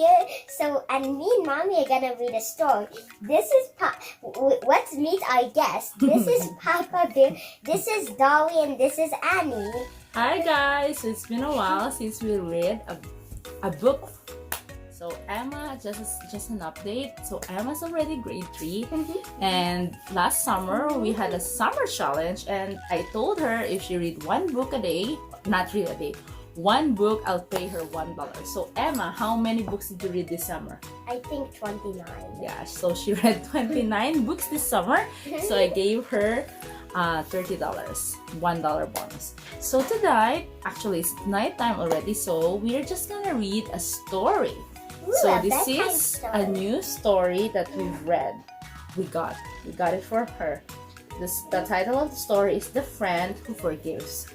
here. So, and me and Mommy are gonna read a story. This is let's meet our guest. This is Papa Bear. This is Dolly, and this is Annie. Hi guys, it's been a while since we read a book. So Emma, just an update. So Emma's already grade 3, and last summer we had a summer challenge, and I told her if she read one book a day, not read a day, one book, I'll pay her $1. So Emma, how many books did you read this summer? I think 29. Yeah, so she read 29 books this summer. So I gave her $30, $1 bonus. So tonight, actually it's nighttime already, so we're just gonna read a story. Ooh, So a this bedtime is story. a new story that we've read. We got it for her. The title of the story is The Friend Who Forgives.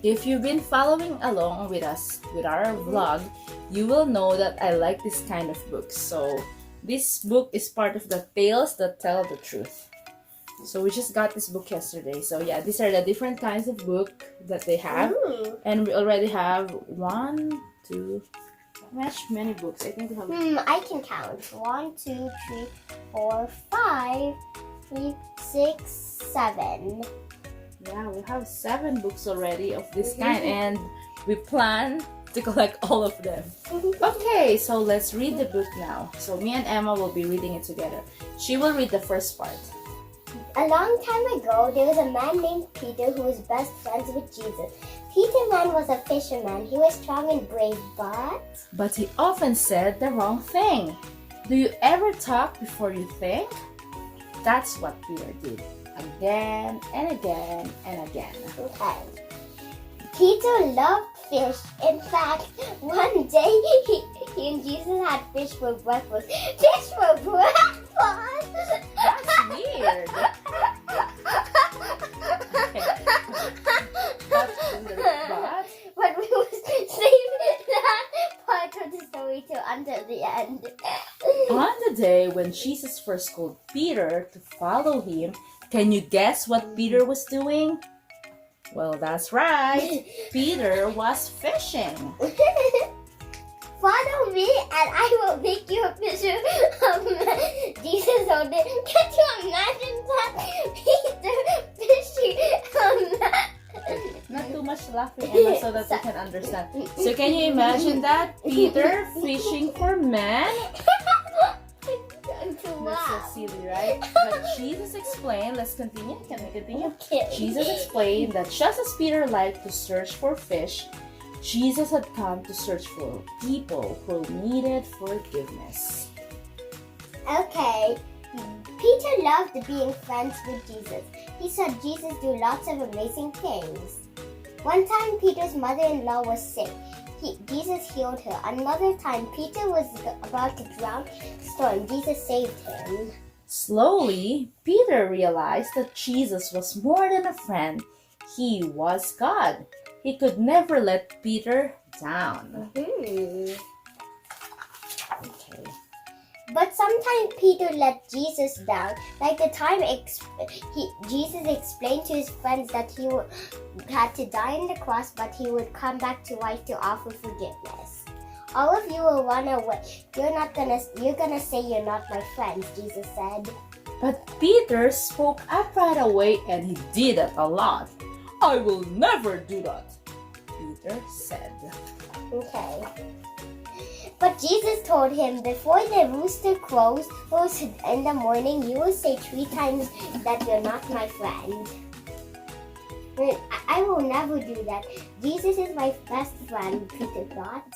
If you've been following along with us with our vlog, you will know that I like this kind of books. So this book is part of the Tales That Tell the Truth. So we just got this book yesterday. So yeah, these are the different kinds of book that they have. Ooh. And we already have many books. I think we have I can count. 1, 2, 3, 4, 5, 3, 6, 7. Yeah, we have 7 books already of this kind, and we plan to collect all of them. Okay, so let's read the book now. So me and Emma will be reading it together. She will read the first part. A long time ago, there was a man named Peter who was best friends with Jesus. Peter Man was a fisherman. He was strong and brave, But he often said the wrong thing. Do you ever talk before you think? That's what Peter did. Again and again and again. Okay. Peter loved fish. In fact, one day he and Jesus had fish for breakfast. Fish for breakfast? That's weird. Okay. But we will save that part of the story till until the end. On the day when Jesus first called Peter to follow him, can you guess what Peter was doing? Well, that's right. Peter was fishing. Follow me and I will make you a fisher of men. Jesus told him, can you imagine that? Peter fishing a man. Not too much laughing, Emma, so that we can understand. So can you imagine that? Peter fishing for men? That's so silly, right? But Jesus explained, let's continue. Can we continue? Okay. Jesus explained that just as Peter liked to search for fish, Jesus had come to search for people who needed forgiveness. Okay. Peter loved being friends with Jesus. He saw Jesus do lots of amazing things. One time, Peter's mother-in-law was sick. Jesus healed her. Another time, Peter was about to drown in a storm. Jesus saved him. Slowly, Peter realized that Jesus was more than a friend. He was God. He could never let Peter down. Hmm. Okay. But sometimes Peter let Jesus down. Like the time Jesus explained to his friends that he had to die on the cross, but he would come back to life to offer forgiveness. All of you will run away. You're gonna say you're not my friends, Jesus said. But Peter spoke up right away, and he did it a lot. I will never do that, Peter said. Okay. But Jesus told him, before the rooster crows in the morning, you will say 3 times that you're not my friend. I will never do that. Jesus is my best friend, Peter thought.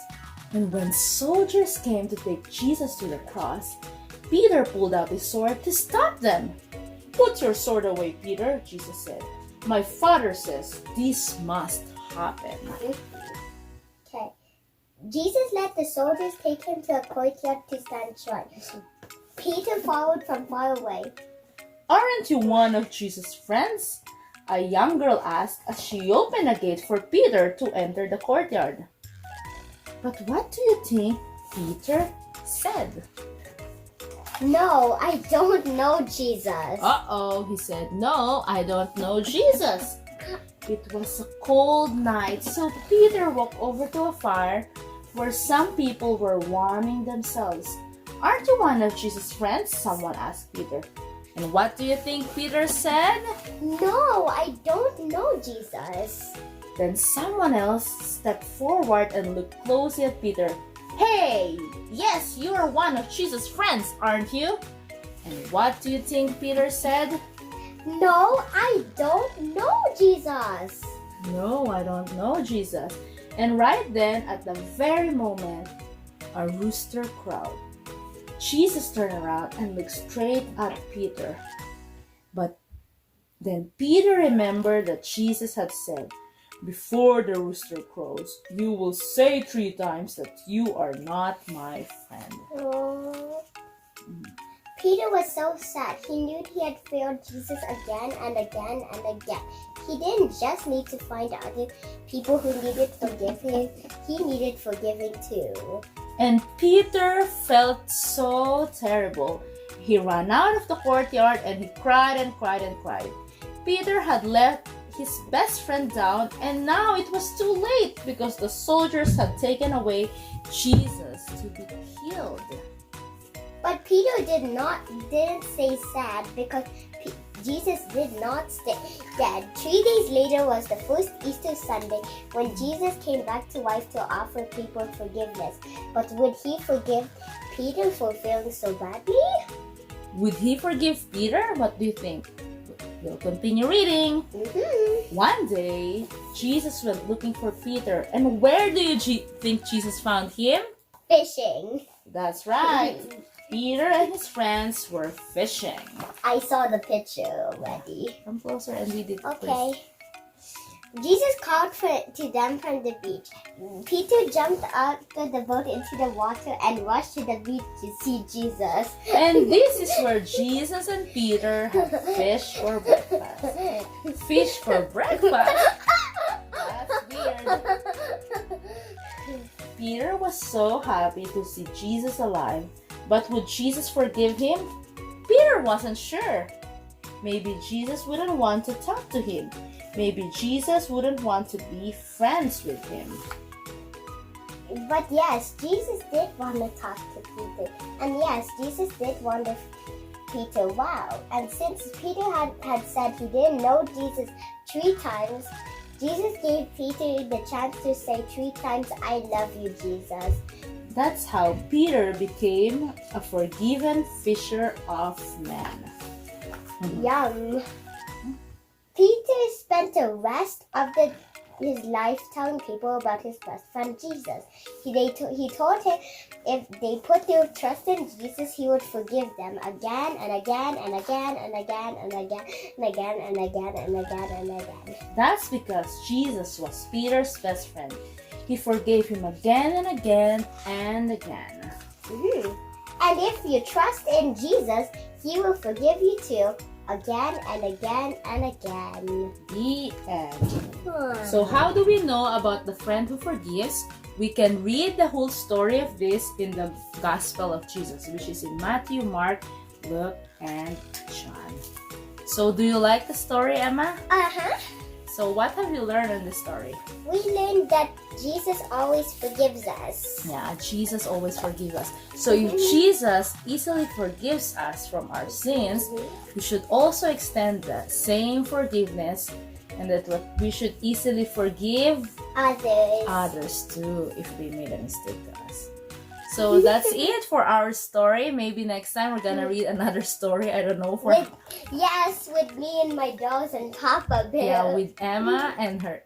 And when soldiers came to take Jesus to the cross, Peter pulled out his sword to stop them. Put your sword away, Peter, Jesus said. My Father says this must happen. Okay. Jesus let the soldiers take him to a courtyard to stand short. Peter followed from far away. Aren't you one of Jesus' friends? A young girl asked as she opened a gate for Peter to enter the courtyard. But what do you think Peter said? No, I don't know Jesus. Uh-oh, he said. No, I don't know Jesus. It was a cold night, so Peter walked over to a fire, where some people were warming themselves. "Aren't you one of Jesus' friends?" someone asked Peter. And what do you think Peter said? "No, I don't know Jesus." Then someone else stepped forward and looked closely at Peter. "Hey, yes, you are one of Jesus' friends, aren't you?" And what do you think Peter said? "No, I don't know Jesus." "No, I don't know Jesus." And right then, at the very moment, a rooster crowed. Jesus turned around and looked straight at Peter. But then Peter remembered that Jesus had said, "Before the rooster crows, you will say 3 times that you are not my friend." Oh. Peter was so sad. He knew he had failed Jesus again and again and again. He didn't just need to find other people who needed forgiving. He needed forgiving too. And Peter felt so terrible. He ran out of the courtyard and he cried and cried and cried. Peter had let his best friend down, and now it was too late because the soldiers had taken away Jesus to be killed. But Peter didn't stay sad because Jesus did not stay dead. 3 days later was the first Easter Sunday when Jesus came back to life to offer people forgiveness. But would he forgive Peter for failing so badly? Would he forgive Peter? What do you think? We'll continue reading. One day, Jesus went looking for Peter. And where do you think Jesus found him? Fishing. That's right. Peter and his friends were fishing. I saw the picture already. Come closer and read it. Okay. Please. Jesus called to them from the beach. Peter jumped out of the boat into the water and rushed to the beach to see Jesus. And this is where Jesus and Peter had fish for breakfast. Fish for breakfast? That's weird. Peter was so happy to see Jesus alive. But would Jesus forgive him? Peter wasn't sure. Maybe Jesus wouldn't want to talk to him. Maybe Jesus wouldn't want to be friends with him. But yes, Jesus did want to talk to Peter. And yes, Jesus did want to Peter. Wow. And since Peter had said he didn't know Jesus 3 times, Jesus gave Peter the chance to say 3 times, "I love you, Jesus." That's how Peter became a forgiven fisher of men. Yum. Peter spent the rest of his life telling people about his best friend Jesus. He told him if they put their trust in Jesus, he would forgive them again and again and again and again and again and again and again and again and again. That's because Jesus was Peter's best friend. He forgave him again and again and again. And if you trust in Jesus, he will forgive you too, again and again and again. The end. So how do we know about the friend who forgives? We can read the whole story of this in the Gospel of Jesus, which is in Matthew, Mark, Luke, and John. So do you like the story, Emma? So what have you learned in this story? We learned that Jesus always forgives us. Yeah, Jesus always forgives us. So if Jesus easily forgives us from our sins, we should also extend the same forgiveness, and that we should easily forgive others too if they made a mistake to us. So that's it for our story. Maybe next time we're gonna read another story. I don't know. With me and my dolls and Papa Bear. Yeah, with Emma and her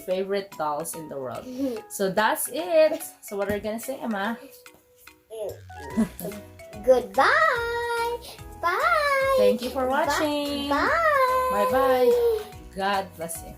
favorite dolls in the world. So that's it. So what are you gonna say, Emma? Goodbye. Bye. Thank you for watching. Bye. Bye bye. God bless you.